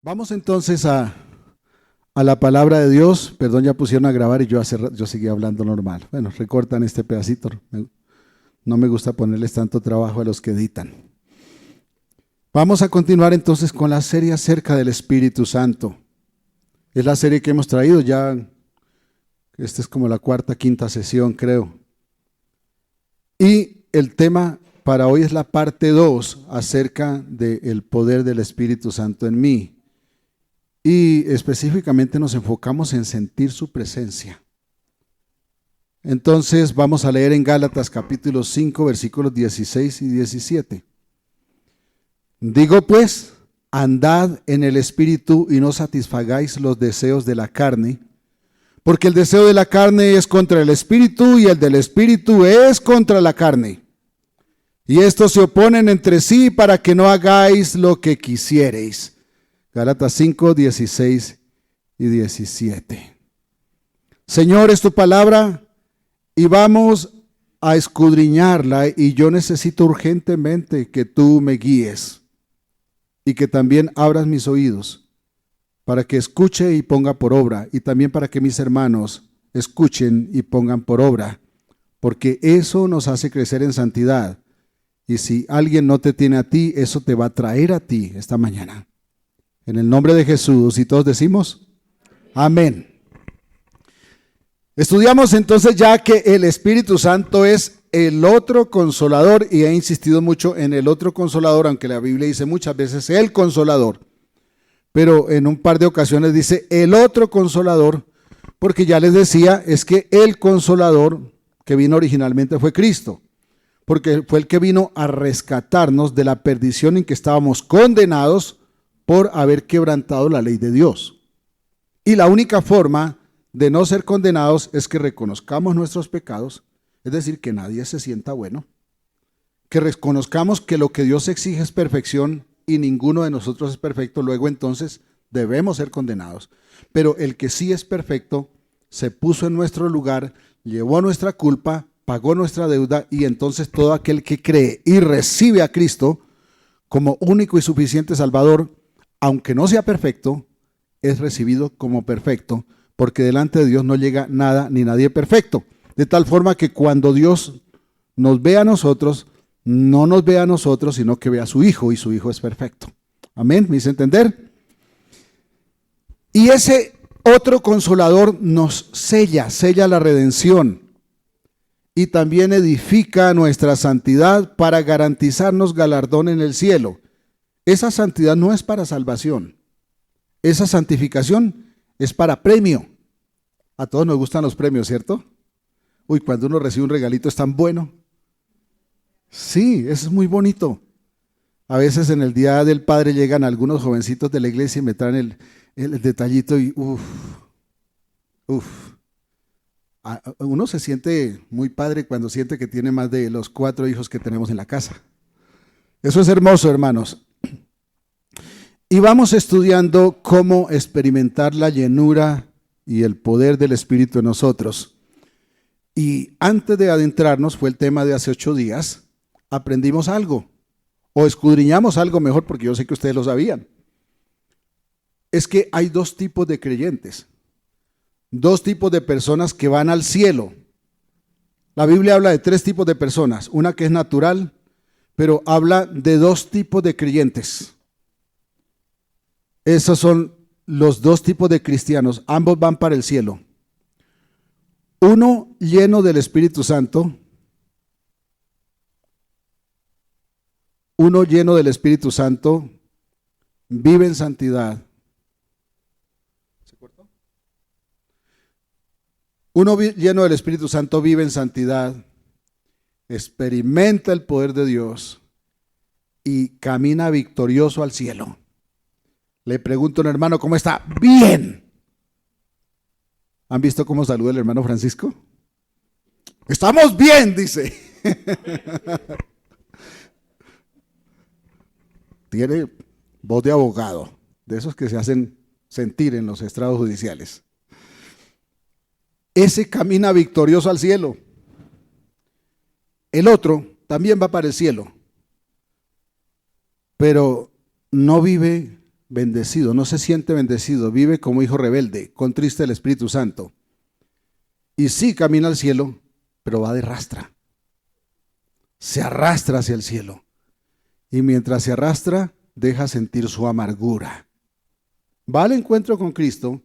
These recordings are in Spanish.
Vamos entonces a la palabra de Dios. Perdón, ya pusieron a grabar y yo seguía hablando normal. Bueno, recortan este pedacito. No me gusta ponerles tanto trabajo a los que editan. Vamos a continuar entonces con la serie acerca del Espíritu Santo. Es la serie que hemos traído ya. Esta es como la cuarta, quinta sesión, creo. Y el tema para hoy es la parte 2 acerca del poder del Espíritu Santo en mí. Y específicamente nos enfocamos en sentir su presencia. Entonces vamos a leer en Gálatas capítulo 5, versículos 16 y 17. Digo pues, andad en el Espíritu y no satisfagáis los deseos de la carne, porque el deseo de la carne es contra el Espíritu y el del Espíritu es contra la carne. Y estos se oponen entre sí para que no hagáis lo que quisiereis. Gálatas 5, 16 y 17. Señor, es tu palabra y vamos a escudriñarla, y yo necesito urgentemente que tú me guíes y que también abras mis oídos para que escuche y ponga por obra, y también para que mis hermanos escuchen y pongan por obra, porque eso nos hace crecer en santidad. Y si alguien no te tiene a ti, eso te va a traer a ti esta mañana. En el nombre de Jesús, y todos decimos, amén. Estudiamos entonces ya que el Espíritu Santo es el otro consolador, y he insistido mucho en el otro consolador, aunque la Biblia dice muchas veces el consolador, pero en un par de ocasiones dice el otro consolador, porque ya les decía, es que el consolador que vino originalmente fue Cristo, porque fue el que vino a rescatarnos de la perdición en que estábamos condenados por haber quebrantado la ley de Dios. Y la única forma de no ser condenados es que reconozcamos nuestros pecados, es decir, que nadie se sienta bueno, que reconozcamos que lo que Dios exige es perfección y ninguno de nosotros es perfecto, luego entonces debemos ser condenados. Pero el que sí es perfecto se puso en nuestro lugar, llevó nuestra culpa, pagó nuestra deuda, y entonces todo aquel que cree y recibe a Cristo como único y suficiente Salvador, aunque no sea perfecto, es recibido como perfecto, porque delante de Dios no llega nada ni nadie perfecto. De tal forma que cuando Dios nos ve a nosotros, no nos ve a nosotros, sino que ve a su Hijo, y su Hijo es perfecto. Amén, ¿me hice entender? Y ese otro consolador nos sella la redención, y también edifica nuestra santidad para garantizarnos galardón en el cielo. Esa santidad no es para salvación. Esa santificación es para premio. A todos nos gustan los premios, ¿cierto? Uy, cuando uno recibe un regalito es tan bueno. Sí, eso es muy bonito. A veces en el Día del Padre llegan algunos jovencitos de la iglesia y me traen el detallito y uno se siente muy padre cuando siente que tiene más de los 4 hijos que tenemos en la casa. Eso es hermoso, hermanos. Y vamos estudiando cómo experimentar la llenura y el poder del Espíritu en nosotros. Y antes de adentrarnos, fue el tema de hace 8 días, aprendimos algo, o escudriñamos algo mejor, porque yo sé que ustedes lo sabían. Es que hay 2 tipos de creyentes, 2 tipos de personas que van al cielo. La Biblia habla de 3 tipos de personas, una que es natural, pero habla de 2 tipos de creyentes. Esos son los 2 tipos de cristianos, ambos van para el cielo. Uno lleno del Espíritu Santo, vive en santidad. ¿Se cortó? Uno lleno del Espíritu Santo vive en santidad, experimenta el poder de Dios y camina victorioso al cielo. Le pregunto a un hermano, ¿cómo está? Bien. ¿Han visto cómo saluda el hermano Francisco? Estamos bien, dice. Tiene voz de abogado, de esos que se hacen sentir en los estrados judiciales. Ese camina victorioso al cielo. El otro también va para el cielo, pero no vive bendecido, no se siente bendecido, vive como hijo rebelde, contrista del Espíritu Santo. Y sí camina al cielo, pero va de rastra. Se arrastra hacia el cielo. Y mientras se arrastra, deja sentir su amargura. Va al encuentro con Cristo,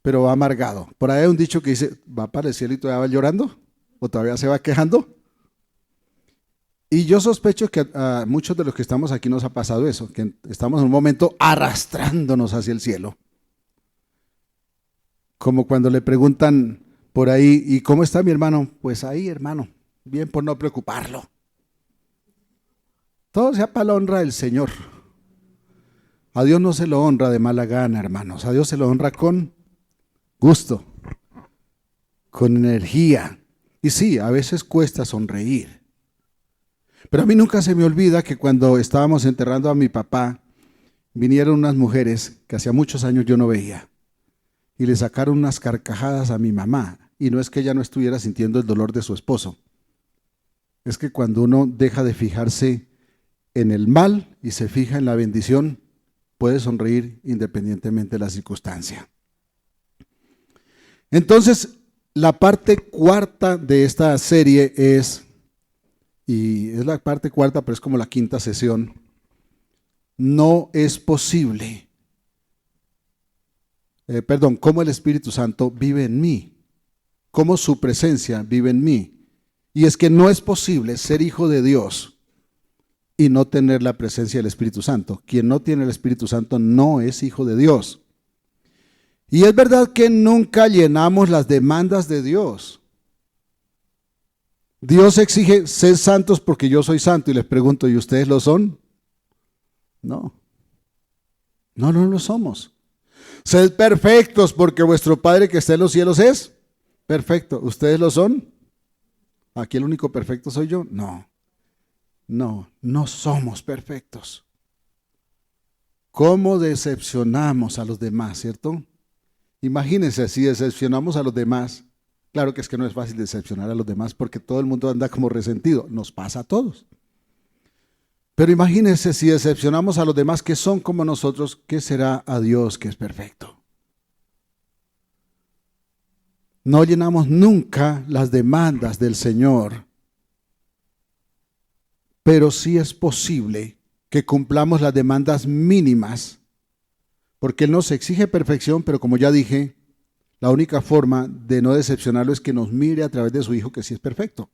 pero va amargado. Por ahí hay un dicho que dice, ¿va para el cielo y todavía va llorando? ¿O todavía se va quejando? Y yo sospecho que a muchos de los que estamos aquí nos ha pasado eso, que estamos en un momento arrastrándonos hacia el cielo. Como cuando le preguntan por ahí, ¿y cómo está mi hermano? Pues ahí, hermano, bien por no preocuparlo. Todo sea para la honra del Señor. A Dios no se lo honra de mala gana, hermanos. A Dios se lo honra con gusto, con energía. Y sí, a veces cuesta sonreír. Pero a mí nunca se me olvida que cuando estábamos enterrando a mi papá, vinieron unas mujeres que hacía muchos años yo no veía y le sacaron unas carcajadas a mi mamá. Y no es que ella no estuviera sintiendo el dolor de su esposo. Es que cuando uno deja de fijarse en el mal y se fija en la bendición, puede sonreír independientemente de la circunstancia. Entonces, la parte cuarta de esta serie es la parte cuarta, pero es como la quinta sesión. No es posible, cómo el Espíritu Santo vive en mí, cómo su presencia vive en mí. Y es que no es posible ser hijo de Dios y no tener la presencia del Espíritu Santo. Quien no tiene el Espíritu Santo no es hijo de Dios. Y es verdad que nunca llenamos las demandas de Dios. Dios exige, sed santos porque yo soy santo. Y les pregunto, ¿y ustedes lo son? No. No lo somos. Sed perfectos porque vuestro Padre que está en los cielos es perfecto. ¿Ustedes lo son? ¿Aquí el único perfecto soy yo? No. No somos perfectos. ¿Cómo decepcionamos a los demás, cierto? Imagínense si decepcionamos a los demás. Claro que es que no es fácil decepcionar a los demás porque todo el mundo anda como resentido. Nos pasa a todos. Pero imagínense si decepcionamos a los demás que son como nosotros, ¿qué será a Dios que es perfecto? No llenamos nunca las demandas del Señor, pero sí es posible que cumplamos las demandas mínimas, porque Él nos exige perfección, pero como ya dije, la única forma de no decepcionarlo es que nos mire a través de su Hijo, que sí es perfecto.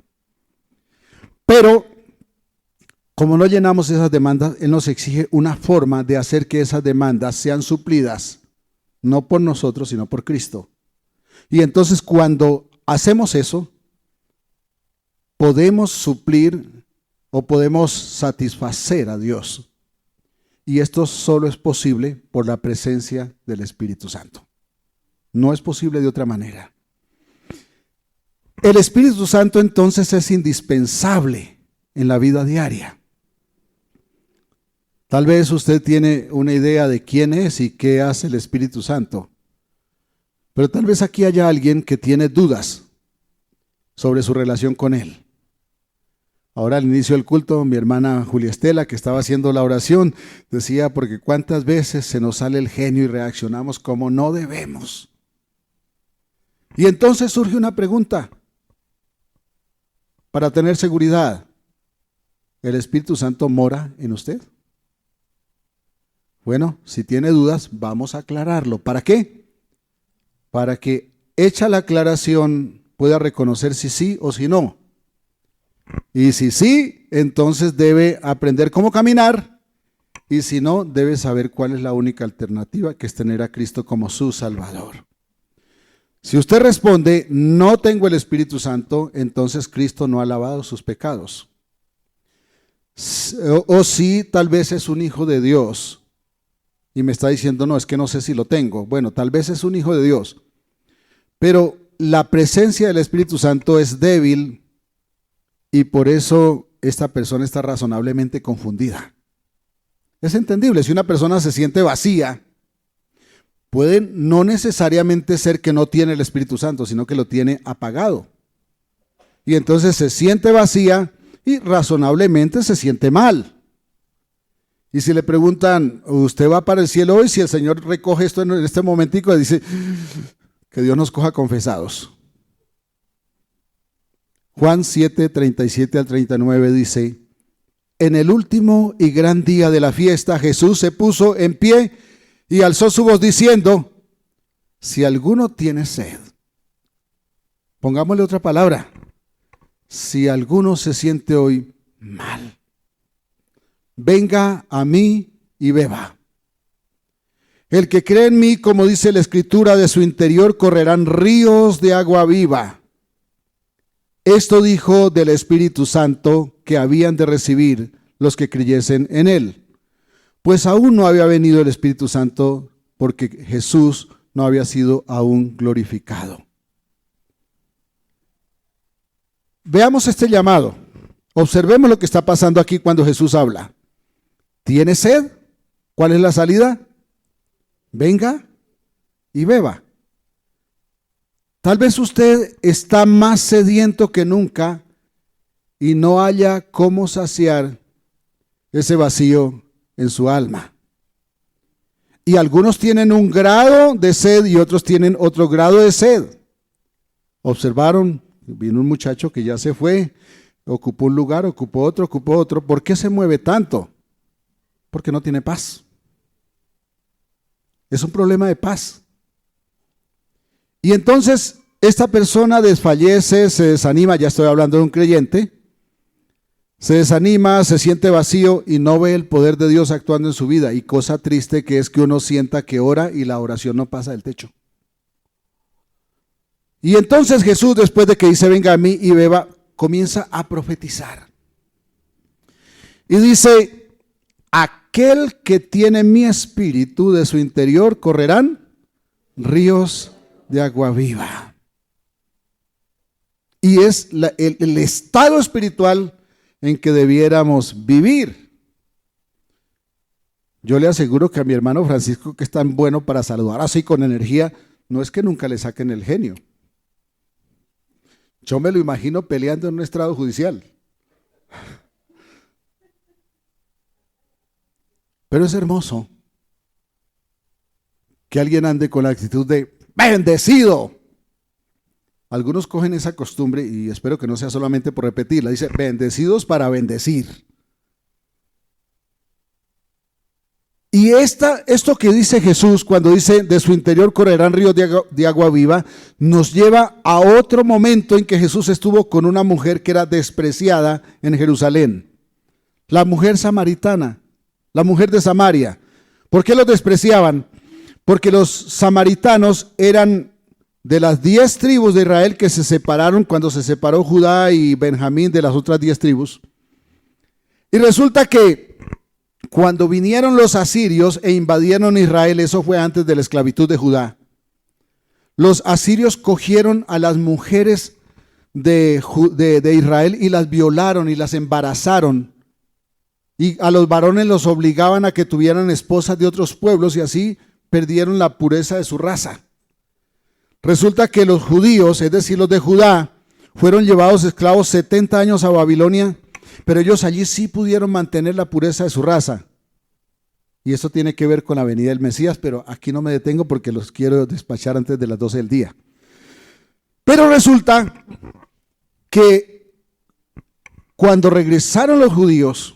Pero, como no llenamos esas demandas, Él nos exige una forma de hacer que esas demandas sean suplidas, no por nosotros, sino por Cristo. Y entonces cuando hacemos eso, podemos suplir o podemos satisfacer a Dios. Y esto solo es posible por la presencia del Espíritu Santo. No es posible de otra manera. El Espíritu Santo entonces es indispensable en la vida diaria. Tal vez usted tiene una idea de quién es y qué hace el Espíritu Santo. Pero tal vez aquí haya alguien que tiene dudas sobre su relación con Él. Ahora al inicio del culto, mi hermana Julia Estela, que estaba haciendo la oración, decía, porque cuántas veces se nos sale el genio y reaccionamos como no debemos. Y entonces surge una pregunta para tener seguridad. ¿El Espíritu Santo mora en usted? Bueno, si tiene dudas, vamos a aclararlo. ¿Para qué? Para que hecha la aclaración pueda reconocer si sí o si no. Y si sí, entonces debe aprender cómo caminar. Y si no, debe saber cuál es la única alternativa, que es tener a Cristo como su Salvador. Si usted responde, no tengo el Espíritu Santo, entonces Cristo no ha lavado sus pecados. O si tal vez es un hijo de Dios y me está diciendo, no, es que no sé si lo tengo. Bueno, tal vez es un hijo de Dios, pero la presencia del Espíritu Santo es débil y por eso esta persona está razonablemente confundida. Es entendible, si una persona se siente vacía, puede no necesariamente ser que no tiene el Espíritu Santo, sino que lo tiene apagado. Y entonces se siente vacía y razonablemente se siente mal. Y si le preguntan, ¿usted va para el cielo hoy? Si el Señor recoge esto en este momentico, le dice, que Dios nos coja confesados. Juan 7, 37 al 39 dice, en el último y gran día de la fiesta, Jesús se puso en pie y alzó su voz diciendo, si alguno tiene sed, pongámosle otra palabra, si alguno se siente hoy mal, venga a mí y beba. El que cree en mí, como dice la Escritura, de su interior correrán ríos de agua viva. Esto dijo del Espíritu Santo que habían de recibir los que creyesen en él. Pues aún no había venido el Espíritu Santo porque Jesús no había sido aún glorificado. Veamos este llamado. Observemos lo que está pasando aquí cuando Jesús habla. ¿Tiene sed? ¿Cuál es la salida? Venga y beba. Tal vez usted está más sediento que nunca y no haya cómo saciar ese vacío en su alma. Y algunos tienen un grado de sed y otros tienen otro grado de sed. Observaron, vino un muchacho que ya se fue, ocupó un lugar, ocupó otro. ¿Por qué se mueve tanto? Porque no tiene paz. Es un problema de paz. Y entonces esta persona desfallece, se desanima, ya estoy hablando de un creyente, se desanima, se siente vacío y no ve el poder de Dios actuando en su vida. Y cosa triste que es que uno sienta que ora y la oración no pasa del techo. Y entonces Jesús, después de que dice venga a mí y beba, comienza a profetizar. Y dice, aquel que tiene mi espíritu, de su interior correrán ríos de agua viva. Y es el estado espiritual en que debiéramos vivir. Yo le aseguro que a mi hermano Francisco, que es tan bueno para saludar así con energía, no es que nunca le saquen el genio. Yo me lo imagino peleando en un estrado judicial. Pero es hermoso que alguien ande con la actitud de bendecido. Algunos cogen esa costumbre y espero que no sea solamente por repetirla. Dice, bendecidos para bendecir. Y esto que dice Jesús cuando dice, de su interior correrán ríos de agua viva, nos lleva a otro momento en que Jesús estuvo con una mujer que era despreciada en Jerusalén. La mujer samaritana, la mujer de Samaria. ¿Por qué los despreciaban? Porque los samaritanos eran de las 10 tribus de Israel que se separaron cuando se separó Judá y Benjamín de las otras 10 tribus. Y resulta que cuando vinieron los asirios e invadieron Israel, eso fue antes de la esclavitud de Judá, los asirios cogieron a las mujeres de Israel y las violaron y las embarazaron. Y a los varones los obligaban a que tuvieran esposas de otros pueblos y así perdieron la pureza de su raza. Resulta que los judíos, es decir, los de Judá, fueron llevados esclavos 70 años a Babilonia, pero ellos allí sí pudieron mantener la pureza de su raza. Y eso tiene que ver con la venida del Mesías, pero aquí no me detengo porque los quiero despachar antes de las 12 del día. Pero resulta que cuando regresaron los judíos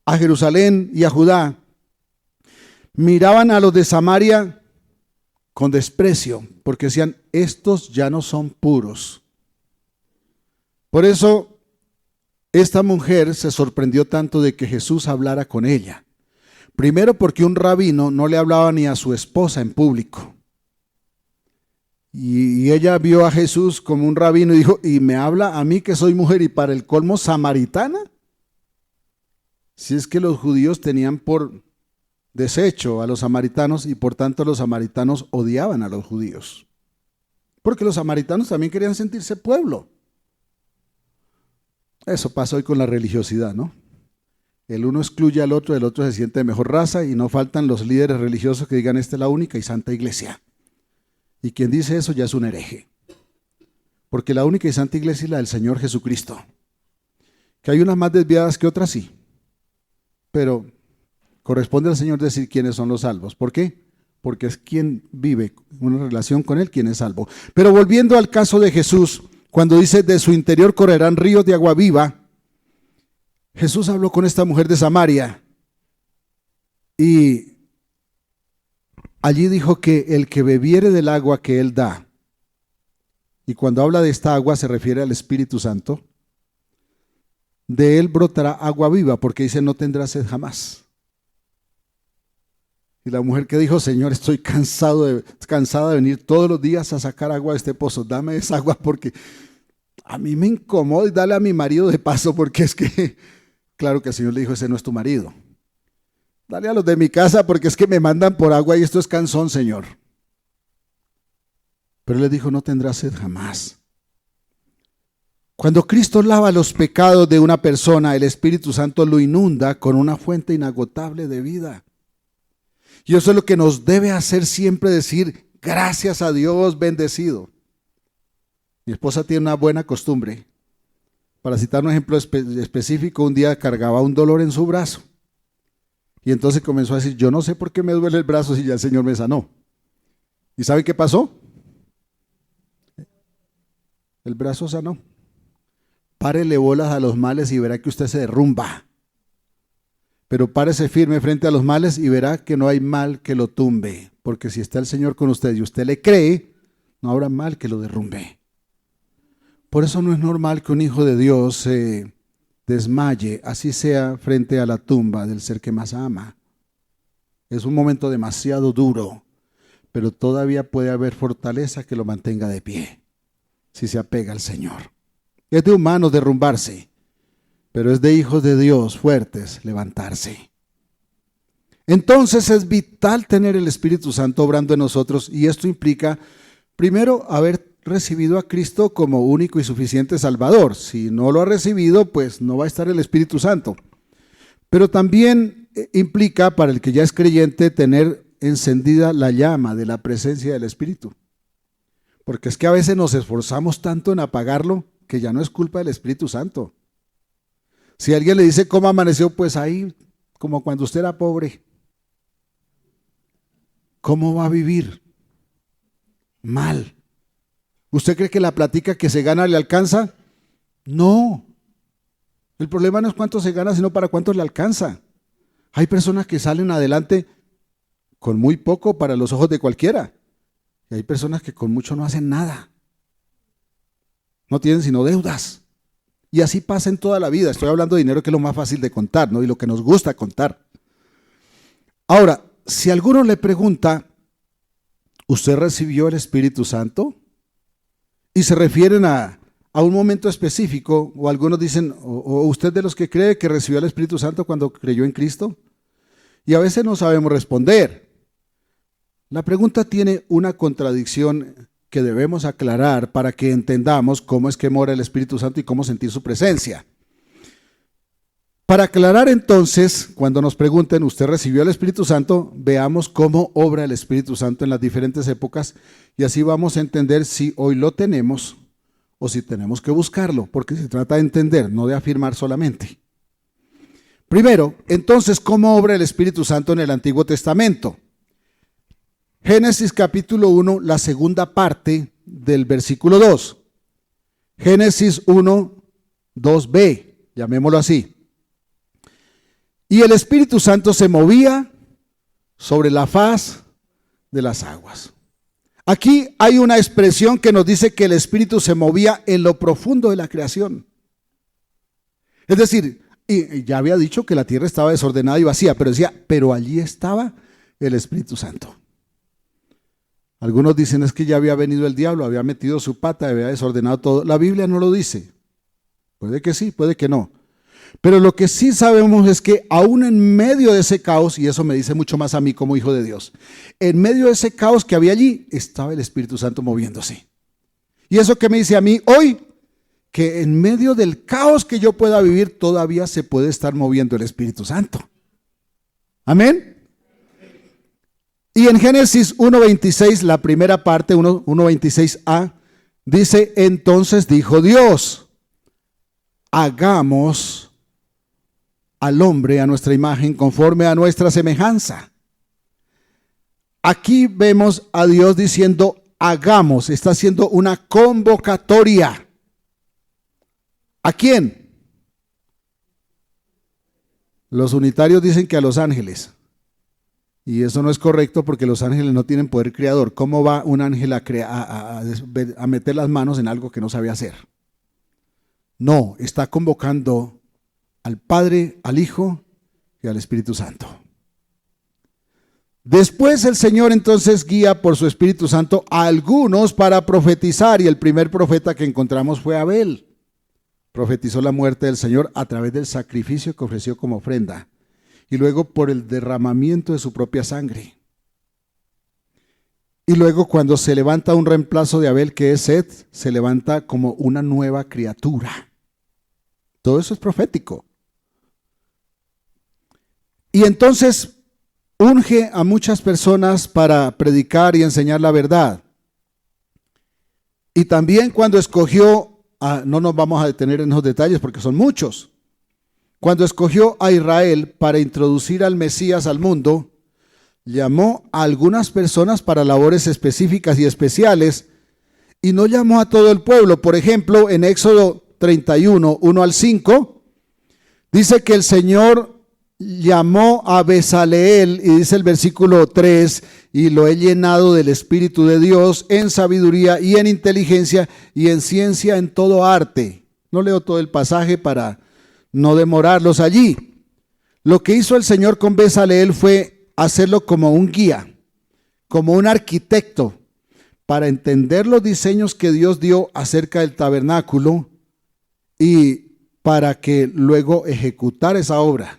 a Jerusalén y a Judá, miraban a los de Samaria con desprecio, porque decían, estos ya no son puros. Por eso, esta mujer se sorprendió tanto de que Jesús hablara con ella. Primero porque un rabino no le hablaba ni a su esposa en público. Y ella vio a Jesús como un rabino y dijo, ¿y me habla a mí que soy mujer y para el colmo samaritana? Si es que los judíos tenían por desecho a los samaritanos y por tanto los samaritanos odiaban a los judíos. Porque los samaritanos también querían sentirse pueblo. Eso pasa hoy con la religiosidad, ¿no? El uno excluye al otro, el otro se siente de mejor raza y no faltan los líderes religiosos que digan esta es la única y santa iglesia. Y quien dice eso ya es un hereje. Porque la única y santa iglesia es la del Señor Jesucristo. Que hay unas más desviadas que otras sí. Pero Corresponde al Señor decir quiénes son los salvos. ¿Por qué? Porque es quien vive una relación con Él quien es salvo. Pero volviendo al caso de Jesús, cuando dice de su interior correrán ríos de agua viva, Jesús habló con esta mujer de Samaria y allí dijo que el que bebiere del agua que Él da, y cuando habla de esta agua se refiere al Espíritu Santo, de Él brotará agua viva, porque dice no tendrá sed jamás. Y la mujer que dijo, Señor, estoy cansada de venir todos los días a sacar agua de este pozo, dame esa agua porque a mí me incomoda y dale a mi marido de paso, porque es que, claro que el Señor le dijo, ese no es tu marido. Dale a los de mi casa porque es que me mandan por agua y esto es cansón, Señor. Pero él le dijo, no tendrás sed jamás. Cuando Cristo lava los pecados de una persona, el Espíritu Santo lo inunda con una fuente inagotable de vida. Y eso es lo que nos debe hacer siempre, decir, gracias a Dios, bendecido. Mi esposa tiene una buena costumbre. Para citar un ejemplo específico, un día cargaba un dolor en su brazo. Y entonces comenzó a decir, yo no sé por qué me duele el brazo si ya el Señor me sanó. ¿Y sabe qué pasó? El brazo sanó. Párele bolas a los males y verá que usted se derrumba. Pero párese firme frente a los males y verá que no hay mal que lo tumbe. Porque si está el Señor con usted y usted le cree, no habrá mal que lo derrumbe. Por eso no es normal que un hijo de Dios se desmaye, así sea frente a la tumba del ser que más ama. Es un momento demasiado duro, pero todavía puede haber fortaleza que lo mantenga de pie, si se apega al Señor. Es de humanos derrumbarse, pero es de hijos de Dios fuertes levantarse. Entonces es vital tener el Espíritu Santo obrando en nosotros, y esto implica, primero, haber recibido a Cristo como único y suficiente Salvador. Si no lo ha recibido, pues no va a estar el Espíritu Santo. Pero también implica, para el que ya es creyente, tener encendida la llama de la presencia del Espíritu. Porque es que a veces nos esforzamos tanto en apagarlo que ya no es culpa del Espíritu Santo. Si alguien le dice cómo amaneció, pues ahí, como cuando usted era pobre. ¿Cómo va a vivir? Mal. ¿Usted cree que la platica que se gana le alcanza? No. El problema no es cuánto se gana, sino para cuánto le alcanza. Hay personas que salen adelante con muy poco para los ojos de cualquiera. Y hay personas que con mucho no hacen nada. No tienen sino deudas. Y así pasa en toda la vida. Estoy hablando de dinero, que es lo más fácil de contar, ¿no? Y lo que nos gusta contar. Ahora, si alguno le pregunta, ¿usted recibió el Espíritu Santo? Y se refieren a un momento específico, o algunos dicen, o usted de los que cree que recibió el Espíritu Santo cuando creyó en Cristo. Y a veces no sabemos responder. La pregunta tiene una contradicción que debemos aclarar para que entendamos cómo es que mora el Espíritu Santo y cómo sentir su presencia. Para aclarar entonces, cuando nos pregunten, ¿usted recibió el Espíritu Santo? Veamos cómo obra el Espíritu Santo en las diferentes épocas y así vamos a entender si hoy lo tenemos o si tenemos que buscarlo, porque se trata de entender, no de afirmar solamente. Primero, entonces, ¿cómo obra el Espíritu Santo en el Antiguo Testamento? Génesis capítulo 1, la segunda parte del versículo 2. Génesis 1, 2b, llamémoslo así. Y el Espíritu Santo se movía sobre la faz de las aguas. Aquí hay una expresión que nos dice que el Espíritu se movía en lo profundo de la creación. Es decir, y ya había dicho que la tierra estaba desordenada y vacía, pero decía, pero allí estaba el Espíritu Santo. Algunos dicen es que ya había venido el diablo, había metido su pata, había desordenado todo. La Biblia no lo dice. Puede que sí, puede que no. Pero lo que sí sabemos es que aún en medio de ese caos, y eso me dice mucho más a mí como hijo de Dios, en medio de ese caos que había allí, estaba el Espíritu Santo moviéndose. Y eso que me dice a mí hoy, que en medio del caos que yo pueda vivir, todavía se puede estar moviendo el Espíritu Santo. Amén. Y en Génesis 1.26, la primera parte, 1.26a, dice, entonces dijo Dios, hagamos al hombre a nuestra imagen, conforme a nuestra semejanza. Aquí vemos a Dios diciendo, hagamos, está haciendo una convocatoria. ¿A quién? Los unitarios dicen que a los ángeles. Y eso no es correcto porque los ángeles no tienen poder creador. ¿Cómo va un ángel a meter las manos en algo que no sabe hacer? No, está convocando al Padre, al Hijo y al Espíritu Santo. Después el Señor entonces guía por su Espíritu Santo a algunos para profetizar, y el primer profeta que encontramos fue Abel. Profetizó la muerte del Señor a través del sacrificio que ofreció como ofrenda, y luego por el derramamiento de su propia sangre. Y luego cuando se levanta un reemplazo de Abel, que es Seth, se levanta como una nueva criatura. Todo eso es profético. Y entonces unge a muchas personas para predicar y enseñar la verdad. Y también cuando escogió, no nos vamos a detener en esos detalles porque son muchos, cuando escogió a Israel para introducir al Mesías al mundo, llamó a algunas personas para labores específicas y especiales, y no llamó a todo el pueblo. Por ejemplo, en Éxodo 31, 1 al 5, dice que el Señor llamó a Bezaleel, y dice el versículo 3, y lo he llenado del Espíritu de Dios en sabiduría y en inteligencia y en ciencia, en todo arte. No leo todo el pasaje para no demorarlos allí. Lo que hizo el Señor con Bezaleel fue hacerlo como un guía, como un arquitecto, para entender los diseños que Dios dio acerca del tabernáculo y para que luego ejecutara esa obra.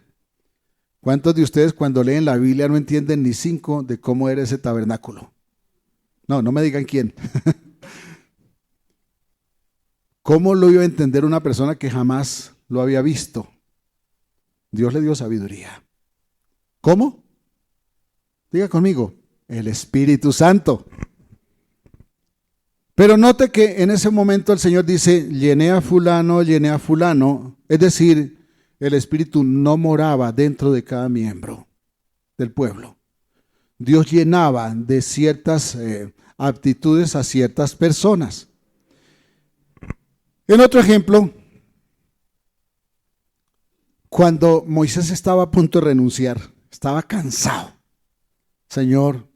¿Cuántos de ustedes cuando leen la Biblia no entienden ni 5 de cómo era ese tabernáculo? No me digan quién. ¿Cómo lo iba a entender una persona que jamás lo había visto? Dios le dio sabiduría. ¿Cómo? Diga conmigo, el Espíritu Santo. Pero note que en ese momento el Señor dice, llené a fulano, es decir, el Espíritu no moraba dentro de cada miembro del pueblo. Dios llenaba de ciertas aptitudes a ciertas personas. En otro ejemplo, cuando Moisés estaba a punto de renunciar, estaba cansado. Señor,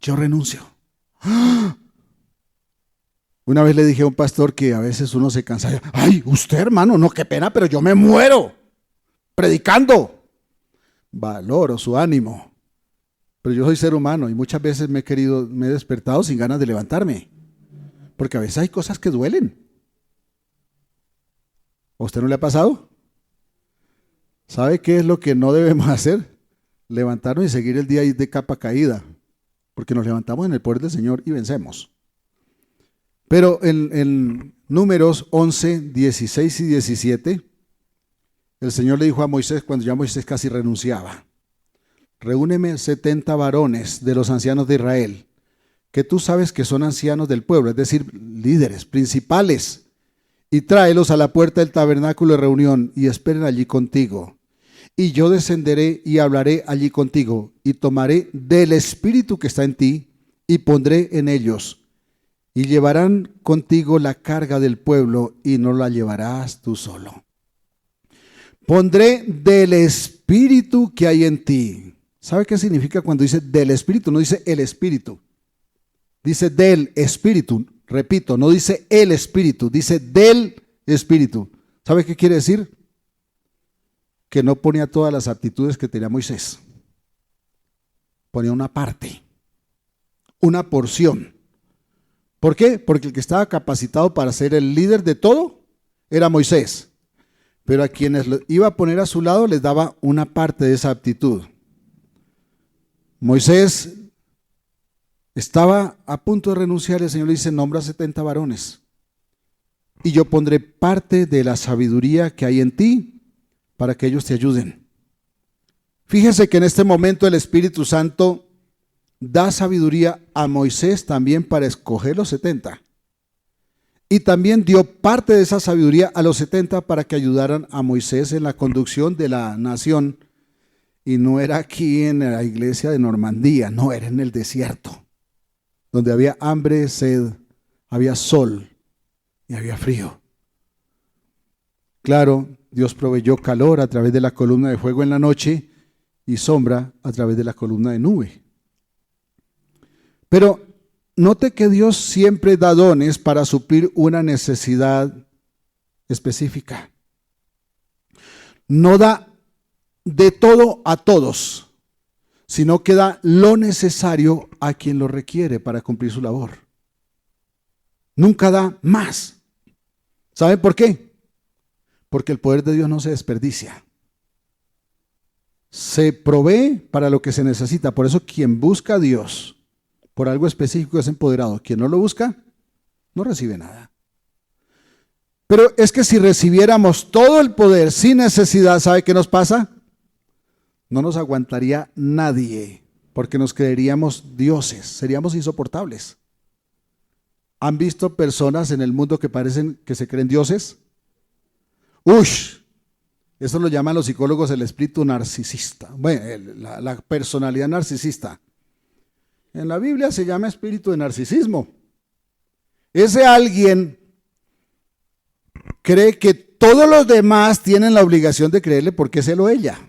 yo renuncio. Una vez le dije a un pastor que a veces uno se cansa. Ay, usted hermano, no, qué pena, pero yo me muero predicando. Valoro su ánimo. Pero yo soy ser humano y muchas veces me he despertado sin ganas de levantarme. Porque a veces hay cosas que duelen. ¿A usted no le ha pasado? ¿Sabe qué es lo que no debemos hacer? Levantarnos y seguir el día de capa caída. Porque nos levantamos en el poder del Señor y vencemos. Pero en Números 11, 16 y 17, el Señor le dijo a Moisés, cuando ya Moisés casi renunciaba, reúneme 70 varones de los ancianos de Israel, que tú sabes que son ancianos del pueblo, es decir, líderes, principales, y tráelos a la puerta del tabernáculo de reunión y esperen allí contigo. Y yo descenderé y hablaré allí contigo, y tomaré del Espíritu que está en ti, y pondré en ellos. Y llevarán contigo la carga del pueblo y no la llevarás tú solo. Pondré del Espíritu que hay en ti. ¿Sabe qué significa cuando dice del Espíritu? No dice el Espíritu. Dice del Espíritu. Repito, no dice el Espíritu, dice del Espíritu. ¿Sabe qué quiere decir? Que no ponía todas las aptitudes que tenía Moisés. Ponía una parte, una porción. ¿Por qué? Porque el que estaba capacitado para ser el líder de todo era Moisés. Pero a quienes iba a poner a su lado les daba una parte de esa aptitud. Moisés estaba a punto de renunciar y el Señor le dice, nombra 70 varones. Y yo pondré parte de la sabiduría que hay en ti para que ellos te ayuden. Fíjese que en este momento el Espíritu Santo da sabiduría a Moisés también para escoger los 70. Y también dio parte de esa sabiduría a los 70 para que ayudaran a Moisés en la conducción de la nación. Y no era aquí en la iglesia de Normandía, no, era en el desierto, donde había hambre, sed, había sol y había frío. Claro, Dios proveyó calor a través de la columna de fuego en la noche y sombra a través de la columna de nube. Pero note que Dios siempre da dones para suplir una necesidad específica. No da de todo a todos, sino que da lo necesario a quien lo requiere para cumplir su labor. Nunca da más. ¿Saben por qué? Porque el poder de Dios no se desperdicia. Se provee para lo que se necesita. Por eso quien busca a Dios por algo específico es empoderado. Quien no lo busca, no recibe nada. Pero es que si recibiéramos todo el poder sin necesidad, ¿sabe qué nos pasa? No nos aguantaría nadie, porque nos creeríamos dioses, seríamos insoportables. ¿Han visto personas en el mundo que parecen que se creen dioses? ¡Ush! Eso lo llaman los psicólogos el espíritu narcisista. Bueno, la personalidad narcisista. En la Biblia se llama espíritu de narcisismo. Ese alguien cree que todos los demás tienen la obligación de creerle porque es él o ella.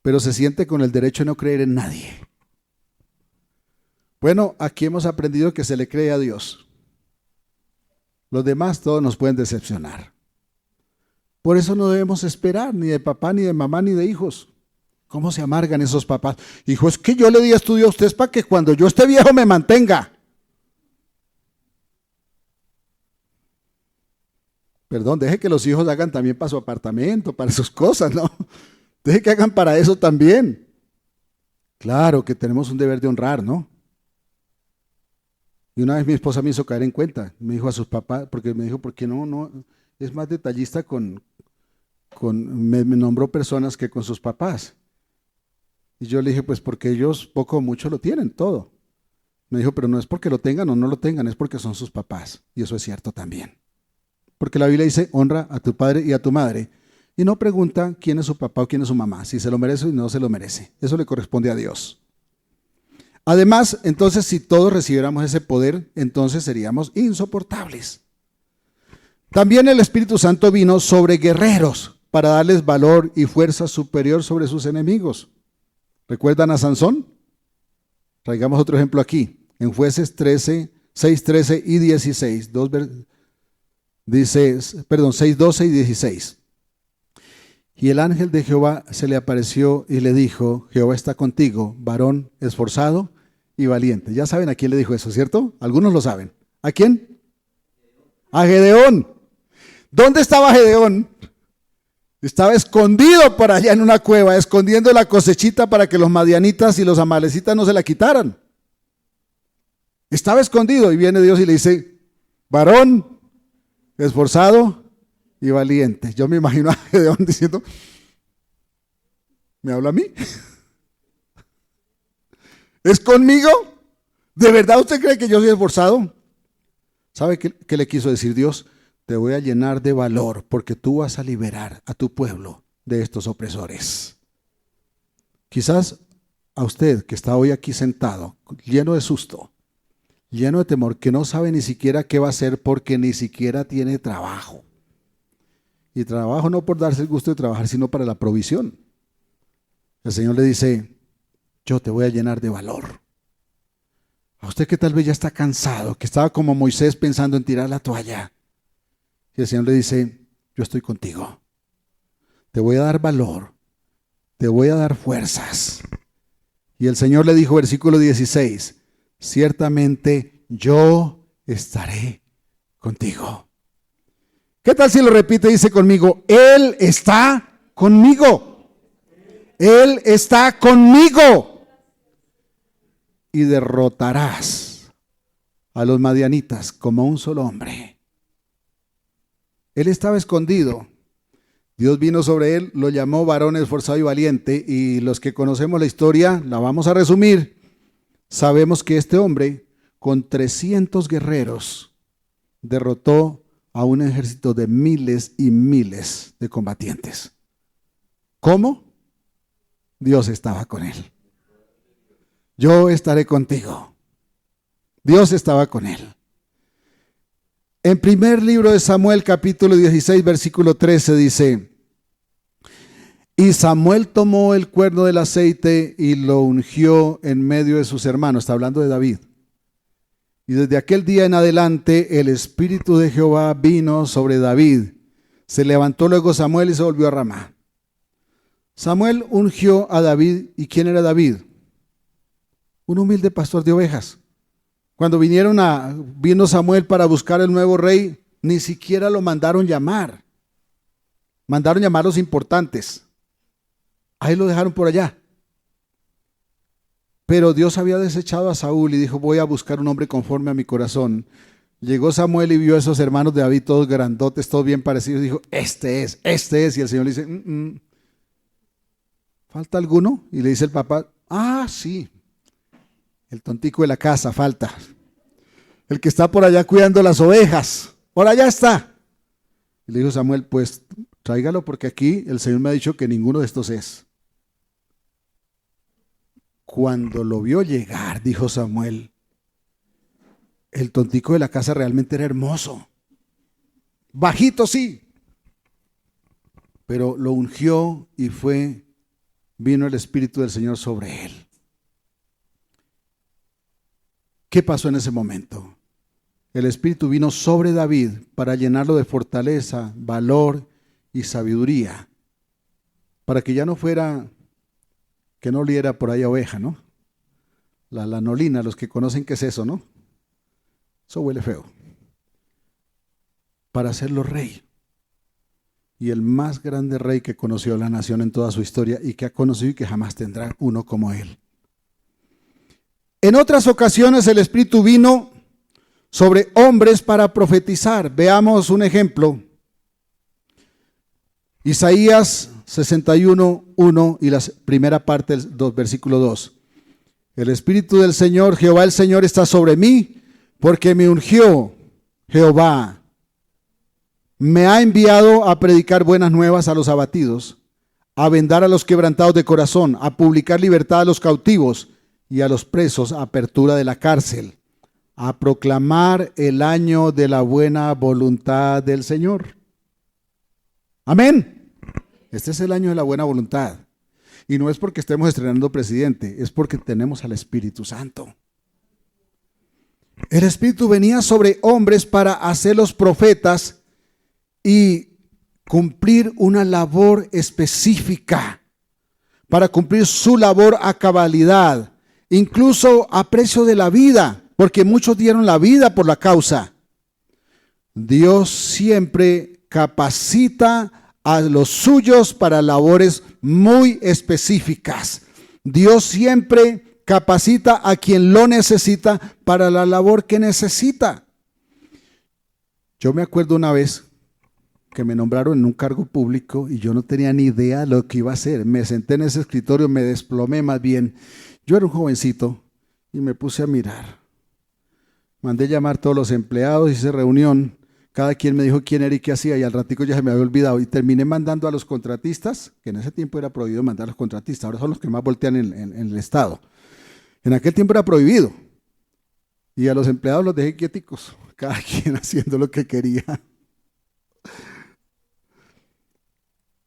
Pero se siente con el derecho de no creer en nadie. Bueno, aquí hemos aprendido que se le cree a Dios. Los demás todos nos pueden decepcionar. Por eso no debemos esperar ni de papá, ni de mamá, ni de hijos. ¿Cómo se amargan esos papás? Hijo, es que yo le di estudio a ustedes para que cuando yo esté viejo me mantenga. Perdón, deje que los hijos hagan también para su apartamento, para sus cosas, ¿no? Deje que hagan para eso también. Claro que tenemos un deber de honrar, ¿no? Y una vez mi esposa me hizo caer en cuenta, me dijo a sus papás, porque me dijo, ¿por qué no es más detallista me nombró personas que con sus papás? Y yo le dije, pues porque ellos poco o mucho lo tienen, todo. Me dijo, pero no es porque lo tengan o no lo tengan, es porque son sus papás. Y eso es cierto también. Porque la Biblia dice, honra a tu padre y a tu madre. Y no pregunta quién es su papá o quién es su mamá, si se lo merece o no se lo merece. Eso le corresponde a Dios. Además, entonces, si todos recibiéramos ese poder, entonces seríamos insoportables. También el Espíritu Santo vino sobre guerreros para darles valor y fuerza superior sobre sus enemigos. ¿Recuerdan a Sansón? Traigamos otro ejemplo aquí, en Jueces 13, 6, 13 y 16. 6, 12 y 16. Y el ángel de Jehová se le apareció y le dijo, Jehová está contigo, varón esforzado y valiente. Ya saben a quién le dijo eso, ¿cierto? Algunos lo saben. ¿A quién? A Gedeón. ¿Dónde estaba Gedeón? Estaba escondido por allá en una cueva, escondiendo la cosechita para que los madianitas y los amalecitas no se la quitaran. Estaba escondido y viene Dios y le dice, varón esforzado y valiente. Yo me imagino a Gedeón diciendo, ¿me habla a mí? ¿Es conmigo? ¿De verdad usted cree que yo soy esforzado? ¿Sabe qué le quiso decir Dios? Te voy a llenar de valor porque tú vas a liberar a tu pueblo de estos opresores. Quizás a usted que está hoy aquí sentado, lleno de susto, lleno de temor, que no sabe ni siquiera qué va a hacer porque ni siquiera tiene trabajo. Y trabajo no por darse el gusto de trabajar, sino para la provisión. El Señor le dice, yo te voy a llenar de valor. A usted que tal vez ya está cansado, que estaba como Moisés pensando en tirar la toalla. Y el Señor le dice, yo estoy contigo. Te voy a dar valor. Te voy a dar fuerzas. Y el Señor le dijo, versículo 16, ciertamente yo estaré contigo. ¿Qué tal si lo repite? Dice conmigo, Él está conmigo. Él está conmigo. Y derrotarás a los madianitas como un solo hombre. Él estaba escondido. Dios vino sobre él, lo llamó varón esforzado y valiente. Y los que conocemos la historia, la vamos a resumir. Sabemos que este hombre, con 300 guerreros, derrotó a un ejército de miles y miles de combatientes. ¿Cómo? Dios estaba con él. Yo estaré contigo. Dios estaba con él. En primer libro de Samuel, capítulo 16, versículo 13, dice: y Samuel tomó el cuerno del aceite y lo ungió en medio de sus hermanos. Está hablando de David. Y desde aquel día en adelante el Espíritu de Jehová vino sobre David. Se levantó luego Samuel y se volvió a Ramá. Samuel ungió a David. ¿Y quién era David? Un humilde pastor de ovejas. Cuando vino Samuel para buscar el nuevo rey, ni siquiera lo mandaron llamar. Mandaron llamar a los importantes. Ahí lo dejaron por allá. Pero Dios había desechado a Saúl y dijo: voy a buscar un hombre conforme a mi corazón. Llegó Samuel y vio a esos hermanos de David, todos grandotes, todos bien parecidos. Dijo: este es. Y el Señor le dice: ¿falta alguno? Y le dice el papá: sí. El tontico de la casa falta. El que está por allá cuidando las ovejas. Por allá está. Y le dijo Samuel: pues tráigalo, porque aquí el Señor me ha dicho que ninguno de estos es. Cuando lo vio llegar, dijo Samuel: el tontico de la casa realmente era hermoso. Bajito sí. Pero lo ungió y vino el Espíritu del Señor sobre él. ¿Qué pasó en ese momento? El Espíritu vino sobre David para llenarlo de fortaleza, valor y sabiduría, para que ya no fuera, que no oliera por ahí a oveja, ¿no? La lanolina, los que conocen qué es eso, ¿no? Eso huele feo. Para hacerlo rey. Y el más grande rey que conoció la nación en toda su historia y que ha conocido y que jamás tendrá uno como él. En otras ocasiones el Espíritu vino sobre hombres para profetizar. Veamos un ejemplo. Isaías 61:1 y la primera parte del versículo 2. El Espíritu del Señor, Jehová el Señor, está sobre mí, porque me ungió Jehová. Me ha enviado a predicar buenas nuevas a los abatidos, a vendar a los quebrantados de corazón, a publicar libertad a los cautivos y a los presos, apertura de la cárcel, a proclamar el año de la buena voluntad del Señor. Amén. Este es el año de la buena voluntad. Y no es porque estemos estrenando presidente, es porque tenemos al Espíritu Santo. El Espíritu venía sobre hombres para hacerlos profetas y cumplir una labor específica, para cumplir su labor a cabalidad, incluso a precio de la vida, porque muchos dieron la vida por la causa. Dios siempre capacita a los suyos para labores muy específicas. Dios siempre capacita a quien lo necesita para la labor que necesita. Yo me acuerdo una vez que me nombraron en un cargo público y yo no tenía ni idea de lo que iba a hacer. Me senté en ese escritorio, me desplomé más bien. Yo era un jovencito y me puse a mirar. Mandé llamar a todos los empleados, hice reunión. Cada quien me dijo quién era y qué hacía, y al ratico ya se me había olvidado. Y terminé mandando a los contratistas, que en ese tiempo era prohibido mandar a los contratistas, ahora son los que más voltean en el Estado. En aquel tiempo era prohibido. Y a los empleados los dejé quieticos, cada quien haciendo lo que quería.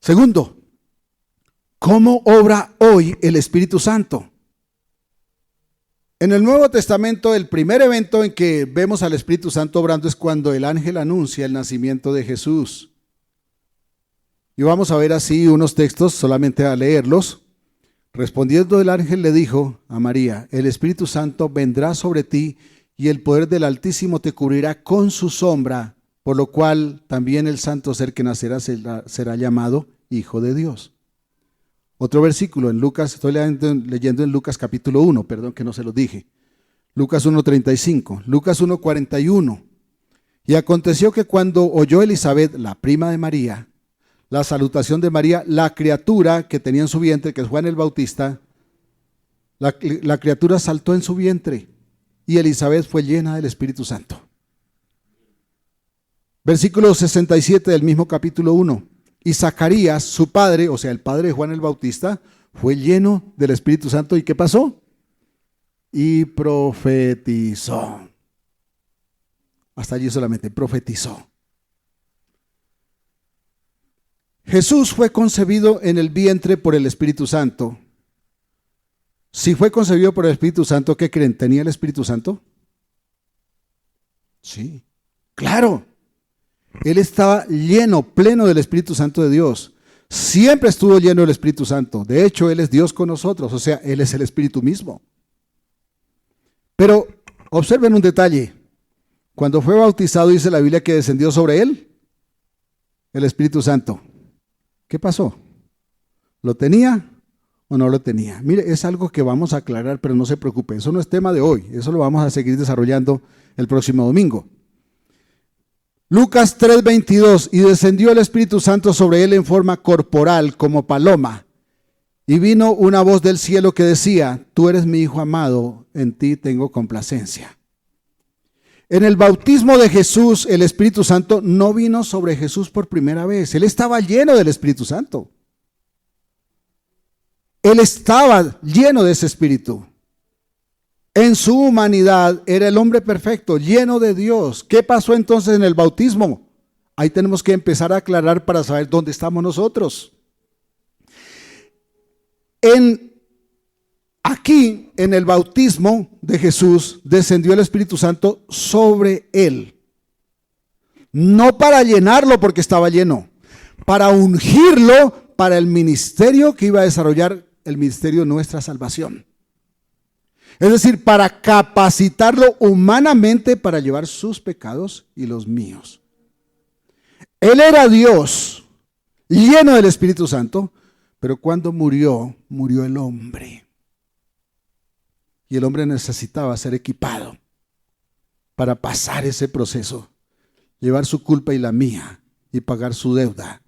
Segundo, ¿cómo obra hoy el Espíritu Santo? En el Nuevo Testamento, el primer evento en que vemos al Espíritu Santo obrando es cuando el ángel anuncia el nacimiento de Jesús. Y vamos a ver así unos textos, solamente a leerlos. Respondiendo el ángel le dijo a María: el Espíritu Santo vendrá sobre ti y el poder del Altísimo te cubrirá con su sombra, por lo cual también el santo ser que nacerá será llamado Hijo de Dios. Otro versículo en Lucas, estoy leyendo en Lucas capítulo 1, perdón que no se lo dije. Lucas 1:35, Lucas 1:41. Y aconteció que cuando oyó Elizabeth, la prima de María, la salutación de María, la criatura que tenía en su vientre, que es Juan el Bautista, la criatura saltó en su vientre y Elizabeth fue llena del Espíritu Santo. Versículo 67 del mismo capítulo 1. Y Zacarías, su padre, o sea, el padre de Juan el Bautista, fue lleno del Espíritu Santo. ¿Y qué pasó? Y profetizó. Hasta allí solamente, profetizó. Jesús fue concebido en el vientre por el Espíritu Santo. Si fue concebido por el Espíritu Santo, ¿qué creen? ¿Tenía el Espíritu Santo? Sí, claro. Él estaba lleno, pleno del Espíritu Santo de Dios. Siempre estuvo lleno del Espíritu Santo. De hecho, Él es Dios con nosotros, o sea, Él es el Espíritu mismo. Pero observen un detalle. Cuando fue bautizado, dice la Biblia que descendió sobre Él el Espíritu Santo. ¿Qué pasó? ¿Lo tenía o no lo tenía? Mire, es algo que vamos a aclarar, pero no se preocupe. Eso no es tema de hoy. Eso lo vamos a seguir desarrollando el próximo domingo. Lucas 3:22, y descendió el Espíritu Santo sobre él en forma corporal como paloma. Y vino una voz del cielo que decía, tú eres mi Hijo amado, en ti tengo complacencia. En el bautismo de Jesús, el Espíritu Santo no vino sobre Jesús por primera vez. Él estaba lleno del Espíritu Santo. Él estaba lleno de ese Espíritu. En su humanidad era el hombre perfecto, lleno de Dios. ¿Qué pasó entonces en el bautismo? Ahí tenemos que empezar a aclarar para saber dónde estamos nosotros. Aquí, en el bautismo de Jesús, descendió el Espíritu Santo sobre él. No para llenarlo porque estaba lleno, para ungirlo para el ministerio que iba a desarrollar, el ministerio de nuestra salvación. Es decir, para capacitarlo humanamente para llevar sus pecados y los míos. Él era Dios, lleno del Espíritu Santo, pero cuando murió, murió el hombre. Y el hombre necesitaba ser equipado para pasar ese proceso, llevar su culpa y la mía, y pagar su deuda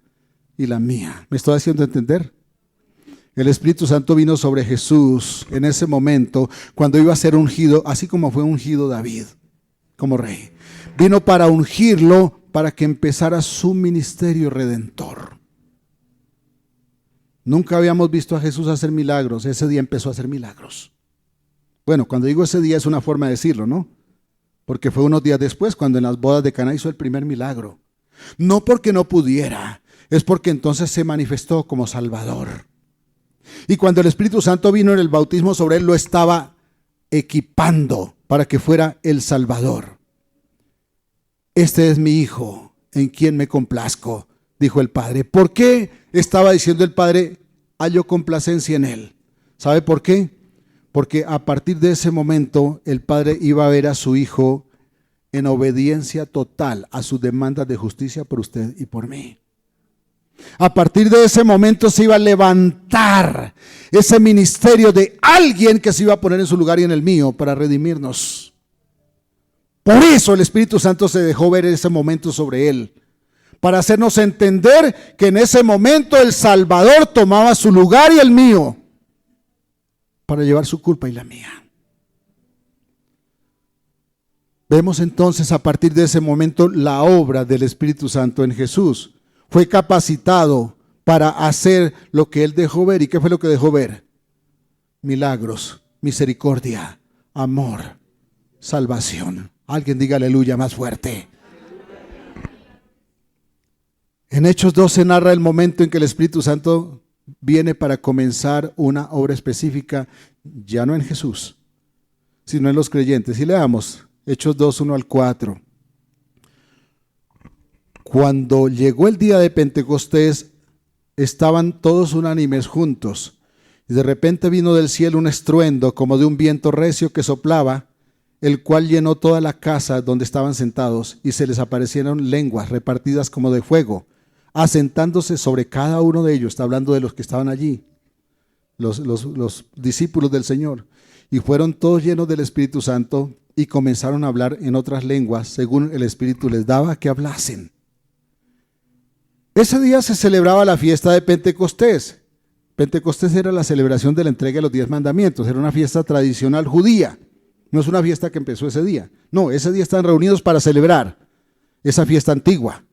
y la mía. ¿Me estoy haciendo entender? El Espíritu Santo vino sobre Jesús en ese momento, cuando iba a ser ungido, así como fue ungido David como rey. Vino para ungirlo, para que empezara su ministerio redentor. Nunca habíamos visto a Jesús hacer milagros. Ese día empezó a hacer milagros. Bueno, cuando digo ese día es una forma de decirlo, ¿no? Porque fue unos días después, cuando en las bodas de Caná hizo el primer milagro. No porque no pudiera, es porque entonces se manifestó como Salvador. Y cuando el Espíritu Santo vino en el bautismo sobre él, lo estaba equipando para que fuera el Salvador. Este es mi Hijo, en quien me complazco, dijo el Padre. ¿Por qué estaba diciendo el Padre, hallo complacencia en él? ¿Sabe por qué? Porque a partir de ese momento el Padre iba a ver a su Hijo en obediencia total a sus demandas de justicia por usted y por mí. A partir de ese momento se iba a levantar ese ministerio de alguien que se iba a poner en su lugar y en el mío para redimirnos. Por eso el Espíritu Santo se dejó ver en ese momento sobre él, para hacernos entender que en ese momento el Salvador tomaba su lugar y el mío, para llevar su culpa y la mía. Vemos entonces a partir de ese momento la obra del Espíritu Santo en Jesús. Fue capacitado para hacer lo que él dejó ver. ¿Y qué fue lo que dejó ver? Milagros, misericordia, amor, salvación. Alguien diga aleluya más fuerte. En Hechos 12 narra el momento en que el Espíritu Santo viene para comenzar una obra específica, ya no en Jesús, sino en los creyentes. Y leamos Hechos 2, 1 al 4. Cuando llegó el día de Pentecostés, estaban todos unánimes juntos. Y de repente vino del cielo un estruendo como de un viento recio que soplaba, el cual llenó toda la casa donde estaban sentados, y se les aparecieron lenguas repartidas como de fuego, asentándose sobre cada uno de ellos. Está hablando de los que estaban allí, los discípulos del Señor. Y fueron todos llenos del Espíritu Santo y comenzaron a hablar en otras lenguas, según el Espíritu les daba que hablasen. Ese día se celebraba la fiesta de Pentecostés. Pentecostés era la celebración de la entrega de los 10 mandamientos. Era una fiesta tradicional judía. No es una fiesta que empezó ese día. No, ese día están reunidos para celebrar. esa fiesta antigua.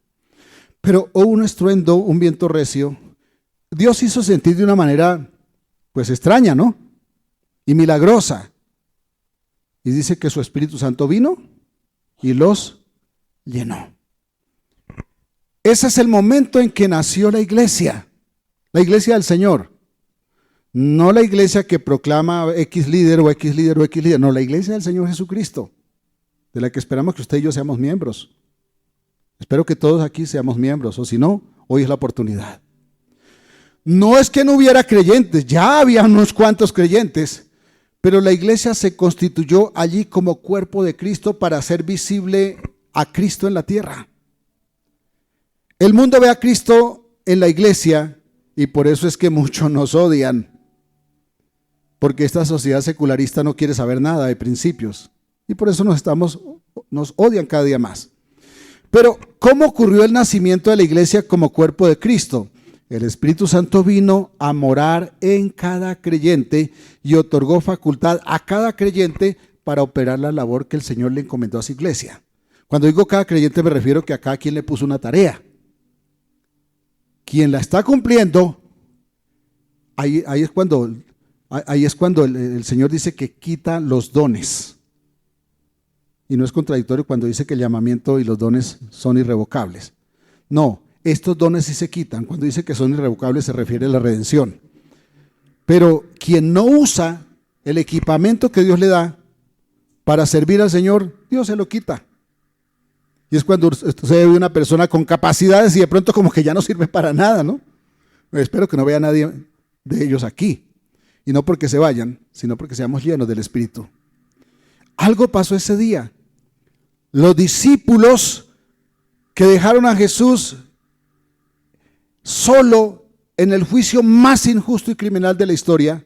Pero hubo un estruendo, un viento recio. Dios hizo sentir de una manera, pues extraña, ¿no? Y milagrosa. Y dice que su Espíritu Santo vino y los llenó. Ese es el momento en que nació la iglesia del Señor. No la iglesia que proclama X líder o X líder o X líder, no, la iglesia del Señor Jesucristo, de la que esperamos que usted y yo seamos miembros. Espero que todos aquí seamos miembros, o si no, hoy es la oportunidad. No es que no hubiera creyentes, ya había unos cuantos creyentes, pero la iglesia se constituyó allí como cuerpo de Cristo para hacer visible a Cristo en la tierra. El mundo ve a Cristo en la iglesia y por eso es que muchos nos odian, porque esta sociedad secularista no quiere saber nada de principios y por eso nos odian cada día más. Pero, ¿cómo ocurrió el nacimiento de la iglesia como cuerpo de Cristo? El Espíritu Santo vino a morar en cada creyente y otorgó facultad a cada creyente para operar la labor que el Señor le encomendó a su iglesia. Cuando digo cada creyente me refiero que a cada quien le puso una tarea. Quien la está cumpliendo, ahí es cuando el Señor dice que quita los dones. Y no es contradictorio cuando dice que el llamamiento y los dones son irrevocables. No, estos dones sí se quitan. Cuando dice que son irrevocables se refiere a la redención. Pero quien no usa el equipamiento que Dios le da para servir al Señor, Dios se lo quita. Y es cuando se ve una persona con capacidades y de pronto como que ya no sirve para nada, ¿no? Espero que no vea a nadie de ellos aquí. Y no porque se vayan, sino porque seamos llenos del Espíritu. Algo pasó ese día. Los discípulos que dejaron a Jesús solo en el juicio más injusto y criminal de la historia,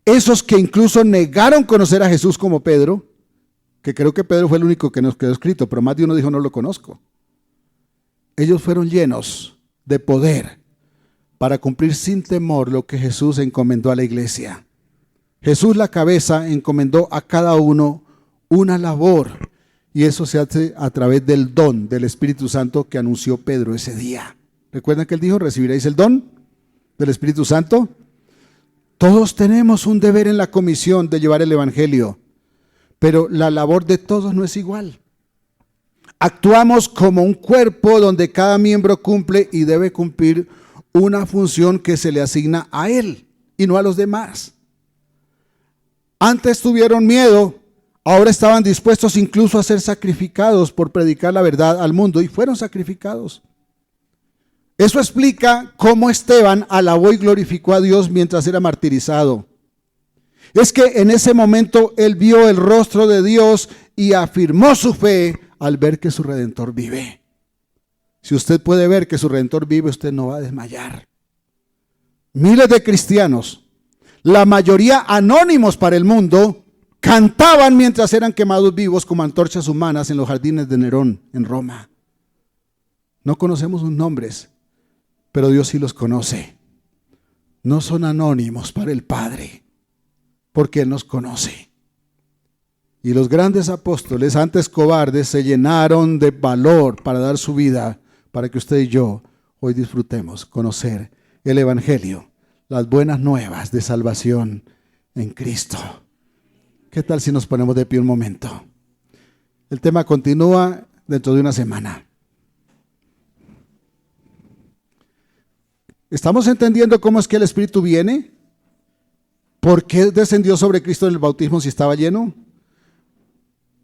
esos que incluso negaron conocer a Jesús como Pedro, que creo que Pedro fue el único que nos quedó escrito, pero más de uno dijo no lo conozco. Ellos fueron llenos de poder para cumplir sin temor lo que Jesús encomendó a la iglesia. Jesús, la cabeza, encomendó a cada uno una labor. Y eso se hace a través del don del Espíritu Santo que anunció Pedro ese día. ¿Recuerdan que él dijo, recibiréis el don del Espíritu Santo? Todos tenemos un deber en la comisión de llevar el Evangelio, pero la labor de todos no es igual. Actuamos como un cuerpo donde cada miembro cumple y debe cumplir una función que se le asigna a él y no a los demás. Antes tuvieron miedo. Ahora estaban dispuestos incluso a ser sacrificados por predicar la verdad al mundo y fueron sacrificados. Eso explica cómo Esteban alabó y glorificó a Dios mientras era martirizado. Es que en ese momento él vio el rostro de Dios y afirmó su fe al ver que su Redentor vive. Si usted puede ver que su Redentor vive, usted no va a desmayar. Miles de cristianos, la mayoría anónimos para el mundo, cantaban mientras eran quemados vivos como antorchas humanas en los jardines de Nerón, en Roma. No conocemos sus nombres, pero Dios sí los conoce. No son anónimos para el Padre, porque Él nos conoce. Y los grandes apóstoles, antes cobardes, se llenaron de valor para dar su vida, para que usted y yo hoy disfrutemos conocer el Evangelio, las buenas nuevas de salvación en Cristo. ¿Qué tal si nos ponemos de pie un momento? El tema continúa dentro de una semana. ¿Estamos entendiendo cómo es que el Espíritu viene? ¿Por qué descendió sobre Cristo en el bautismo si estaba lleno?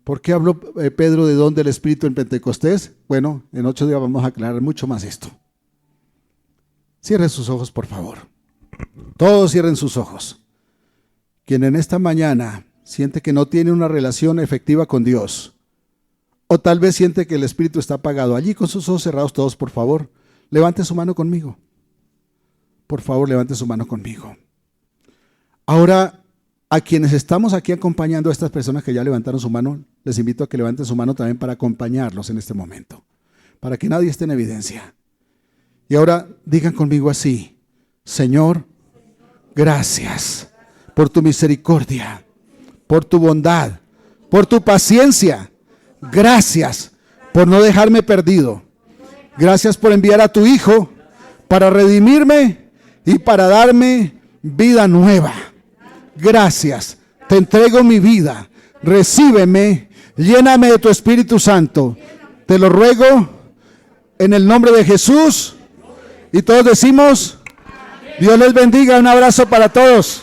¿Por qué habló Pedro de don del Espíritu en Pentecostés? Bueno, en 8 días vamos a aclarar mucho más esto. Cierren sus ojos, por favor. Todos cierren sus ojos. Quien en esta mañana siente que no tiene una relación efectiva con Dios, o tal vez siente que el Espíritu está apagado, allí con sus ojos cerrados todos, por favor, levante su mano conmigo. Por favor, levante su mano conmigo. Ahora, a quienes estamos aquí acompañando a estas personas que ya levantaron su mano, les invito a que levanten su mano también para acompañarlos en este momento, para que nadie esté en evidencia. Y ahora digan conmigo así: Señor, gracias por tu misericordia, por tu bondad, por tu paciencia. Gracias por no dejarme perdido. Gracias por enviar a tu Hijo para redimirme y para darme vida nueva. Gracias. Te entrego mi vida. Recíbeme. Lléname de tu Espíritu Santo. Te lo ruego en el nombre de Jesús. Y todos decimos, Dios les bendiga. Un abrazo para todos.